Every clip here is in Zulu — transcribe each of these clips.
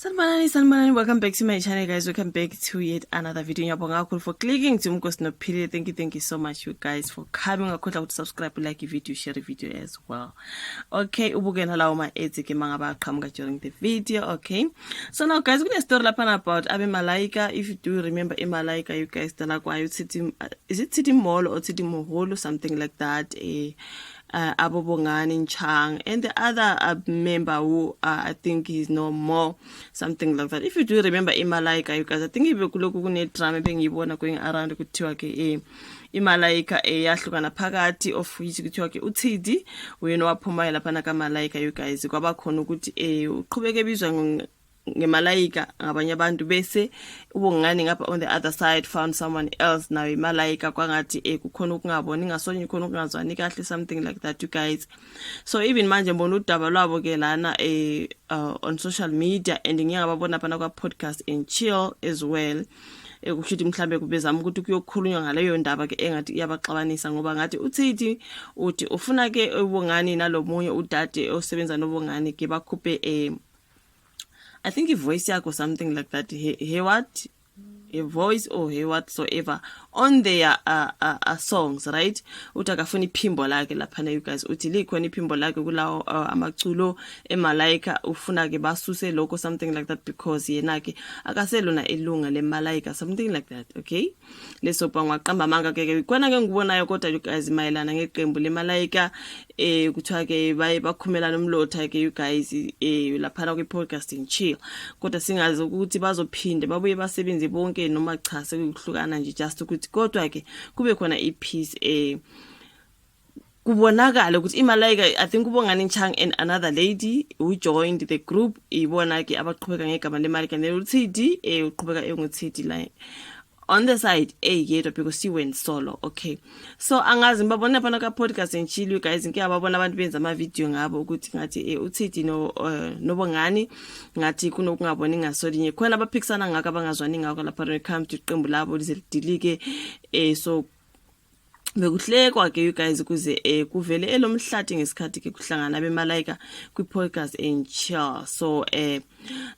Sanibonani, welcome back to my channel, guys. Welcome back to yet another video. Ngiyabonga for clicking to Mkosinophile. Thank you so much, you guys, for coming. Ngakhohlwa ukuthi subscribe, like video, share the video as well. Okay, ubukela lawo ma ads ke mangaba aqhamuka during the video. Okay, so now guys, kune story lapha about abe Malaika. If you do remember Malaika, you guys tala kwayo City, is it City Mall or City Moholo, something like that. Abobongani Chang and the other member who I think is no more, something like that. If you do remember Malaika, you guys, I think if you look at drama bengibona going around kuthiwa ke Malaika yahlukana phakathi of which kuthiwa ke uThidi wena waphuma lapha ka Malaika, you guys, kwaba khona ukuthi uqhubeke bizwa ngeMalaika ngabanye abantu bese ubongani ngapha on the other side found someone else now iMalaika kwangathi kukhona ukungaboni ngasonye khona ukungazwani kahle, something like that, you guys. So even manje mbona udaba lwabo ke lana on social media and ngiyababona phana kwa podcast and chill as well. Kushuthi mhlambe kubezama ukuthi kuyokhulunywa ngaleyo ndaba ke engathi iyabaxabanisa ngoba ngathi uThidi uthi ufuna ke ubongani nalomunye udade osebenza nobongani ke bakhuphe I think a voice or something like that. He what? A voice or he whatsoever on their songs, right? Utakafuni pimbo lake laphana, you guys. Utili kweni pimbo lake kulawo amaculo Malaika ufuna ke basuse loko, something like that, because yena ke akaselona ilunga le Malaika, something like that. Okay, leso pangwa qamba manga ke kwana ke ngibona kodwa, you guys, mayelana ngeqembu le Malaika kuthiwa ke bakhumela nomlotha ke, you guys, laphana kwi podcasting chill, kodwa singazi ukuthi bazophinde babuye basebenze bonke noma cha sekuhlukana nje, just ukuthi kodwa ke kube khona ipiece kubonakala ukuthi iMalaika, I think ubongani Chang and another lady who joined the group ibona ke abaqhubeka ngegama leMalaika neUThidi uqhubeka enguThidi la on the side yedwa because she went solo. Okay, so angazi ngibabona phana ka podcast and chill, you guys, ngiyababona abantu benza ama video ngabo ukuthi ngathi uThidi nobongani ngathi kunokungaboni ngasolinye khona abaphikisana ngaka abangazwani ngako lapha when it comes to iqembu labo lizelidilike. So bekuhlekwa ke, you guys, kuze kuvele elomhlathi ngesikhathi ke kuhlangana beMalaika kwi podcast and chill. So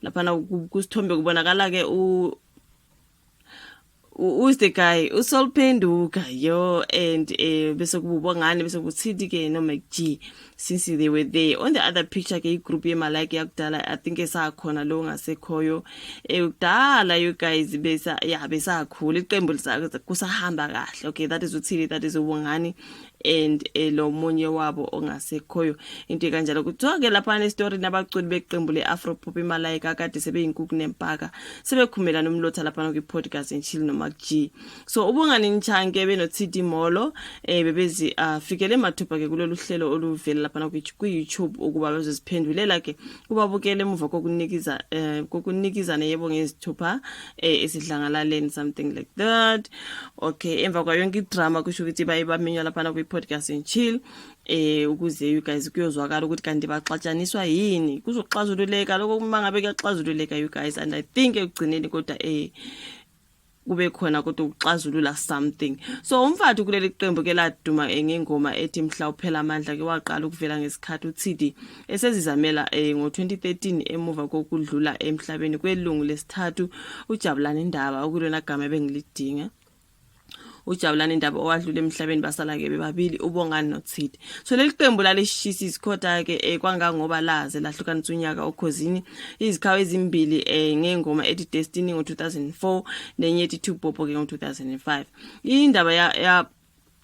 lapha kusithombe kubonakala ke who's the guy uSolphenduka yo, and bese kubongani bese kuThidi ke no McG, since they were there on the other picture ke group yeMalaika yakudala, I think esakhona lo ngasekhoyo ukudala, you guys, besakhula iqembu kusahamba kahle. Okay, that is uThidi, that is ubongani and lo munye wabo ongasekhoyo, into kanjalo. Kuthiwa ke lapha ne story nabaculi beqembu leAfropop iMalaika kade sebeyinkukhu nempaka sebekhumela nomlotha lapha kwi podcast and chill no McG. So ubongani Nchange benoThidi Molo bebezi fikele mathupha ke kulolu hlelo oluvela lapha ku YouTube ukuba bezoziphendulela ke ubabukele emuva kokunikizana yebo ngezithupha esidlangalaleni, something like that. Okay, emva kwa yonke idrama kusho ukuthi bayibamenywa lapha kwi podcast and chill ukuze, you guys, kuyozwakala ukuthi kanti baxatshaniswa yini, kuzoxazululeka lokho mangabe kuyaxazululeka, you guys, and I think ekugcineni kodwa kube khona kodwa ukuxazulula something. So umfati kuleli qembu ke laduma ngengoma ethi mhla uphela amandla ke waqala ukuvela ngesikhathi uThidi esezizamela ngo2013 emuva kokudlula emhlabeni kwelungu lesithathu uJabulani Ndaba, okulona gama ebengilidinga. uJabulani Ndaba owadlula emhlabeni basala ke bebabili ubongani noThidi. So leli qembu lalishisa isikhotha ke kwangangoba laze lahlukanisa unyaka okhosini izikhawu ezimbili ngengoma ethi Destiny ngo2004 nenye ethi Tupopo ke ngo2005. Indaba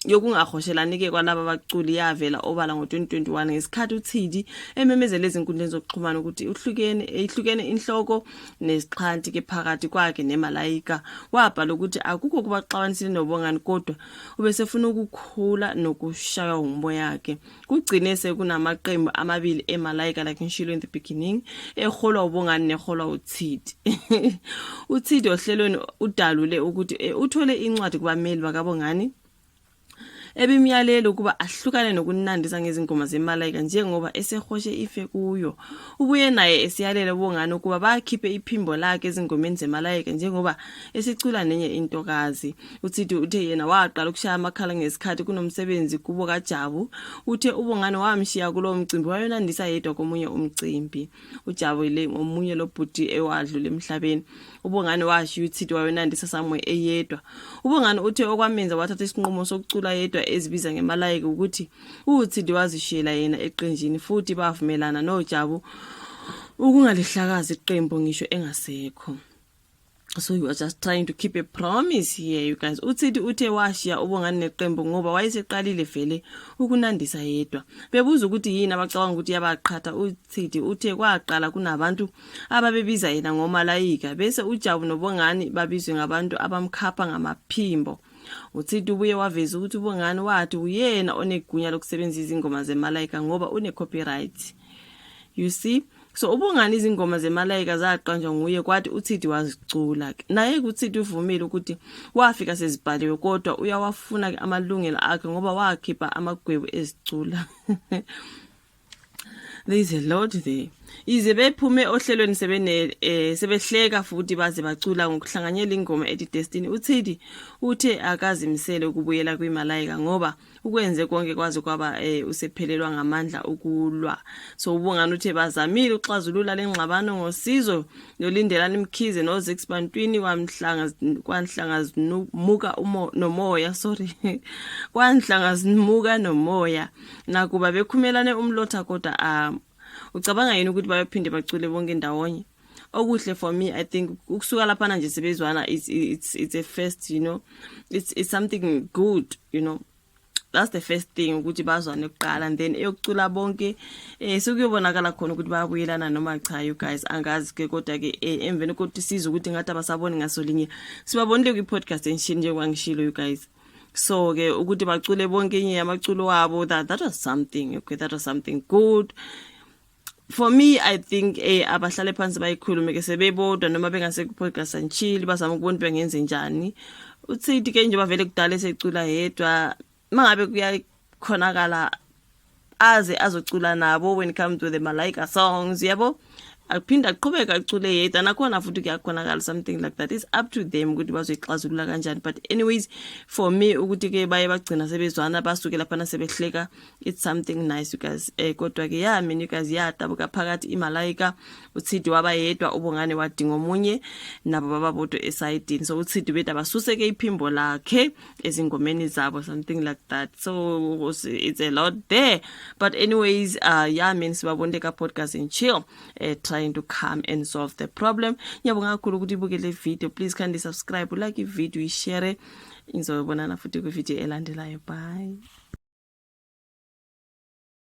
yokungahoshelani ke kwalaba abaculi yavela obala ngo2021 ngesikhathi uThidi ememezela ezinkundleni zokuxhumana ukuthi ihlukene inhloko nesixhanti ke phakathi kwakhe neMalaika. Wabhala ukuthi akukho kubaxabanisile nobongani kodwa ubesefuna ukukhula nokushaya umoya yakhe. Kugcine sekunamaqembu amabili eMalaika, like ngishilo in the beginning, eholwa ubongani neholwa uThidi. uThidi ohlelweni udalule ukuthi uthole incwadi kubameli bakabongani ebimyalelo ukuba ahlukane nokunandisa ngezingoma zemalayika njengoba esehoshe ife kuyo. Ubuye naye esiyalela ubongani ukuba bakhiphe iphimbo lakhe ezingomeni zemalayika njengoba esicula nenye intokazi. UTsidi uthe yena waqala ukushaya amakhala ngesikhathi kunomsebenzi kubo kaJabu. Uthe ubongani wamshiya kulo mcimbi wayonandisa yedwa komunye umcimbi. uJabu ile ngomunye lobhuti ewadlule emhlabeni. Ubongani washiya uTsidi wayonandisa samwe eyedwa. Ubongani uthe okwamenza wathatha isinqumo sokucula yedwa ezibiza ngemalayika ukuthi uTsidi wazishiyela yena eqenjini futhi bavumelana noJabu ukungalihlakaza iqembu ngisho engasekho. So you are just trying to keep a promise here, you guys. uTsidi uthe washiya ubongani neqembu ngoba wayeseqalile vele ukunandisa yedwa. Bebuza ukuthi yini abacabanga ukuthi yabaqhatha. uTsidi uthe kwaqala kunabantu ababebiza yena ngomalayika bese uJabu nobongani babizwe ngabantu abamkhapha ngamaphimbo. uTsidi ubuye waveza ukuthi ubongani wathi uyena onegunya lokusebenzisa izingoma zemalayika ngoba une copyright. You see? So ubongani izingoma zemalayika zaqanjwa nguye kwathi uTsidi wazicula. Naye uTsidi uvumile ukuthi wafika sezibhaliwe kodwa uyawafuna amalungelo akhe ngoba wakhipha amagwebu ezicula. There is a lot there. Ize bephume ohlelweni sebehleka futhi baze bacula ngokuhlanganyela ingoma ethi Destiny. uTsidi uthe akazimisele ukubuyela kwimalayika ngoba ukwenze konke kwazi kwaba usephelelwa ngamandla ukulwa. So ubongani uthe bazamile uxazulula lengxabano ngosizo nolindelana Mkhize noZix Bantwini kwanhlanga nomoya nakuba bekhumelane umlotha kodwa ucabanga yini ukuthi bayophinde bacule bonke ndawonye? Okuhle for me, I think ukusuka lapha nje sebezwana it's a first, you know, it's something good, you know. That's the first thing ukuthi bazwane kuqala and then eyokucula bonke sekuyobonakala khona ukuthi bayabuyelana noma cha. You guys angazi ke kodwa ke emveni kokuthi siza ukuthi ngathi abasaboni ngasolinye sibabonile kwi podcast enshini nje kwangishilo you guys. So ke ukuthi bacule bonke inye yamaculo wabo, that was something. Okay, that was something good. For me, I think abahlale phansi bayikhulume ke sebebodwa noma bengase ku podcast and chill bazama ukubona bengenze njani. uTsidi ke nje bavele kudala esecula yedwa mangabe kuyakhonakala aze azocula nabo when it comes to the malayika songs, yabo aphinda aqhubeka acule yedwa nakhona futhi kuyakhonakala something like that. It's up to them ukuthi bazoyixazulula kanjani. But anyways, for me ukuthi ke baye bagcina sebezwana basuke lapha nasebehleka, it's something nice you guys. Kodwa ke mina you guys yadabuka phakathi imalayika. uTsidi waba yedwa ubongane wadinga omunye nabo bababodwa esayidini. So uTsidi bethu basuse ke iphimbo lakhe ezingomeni zabo, something like that. So it's a lot there. But anyways, mina sibabonde ka podcast and chill trying to come and solve the problem. Ngiyabonga kakhulu ukuthi ibukele video. Please kindly subscribe, like i video, share. Ngizobonana futhi ku video elandelayo. Bye.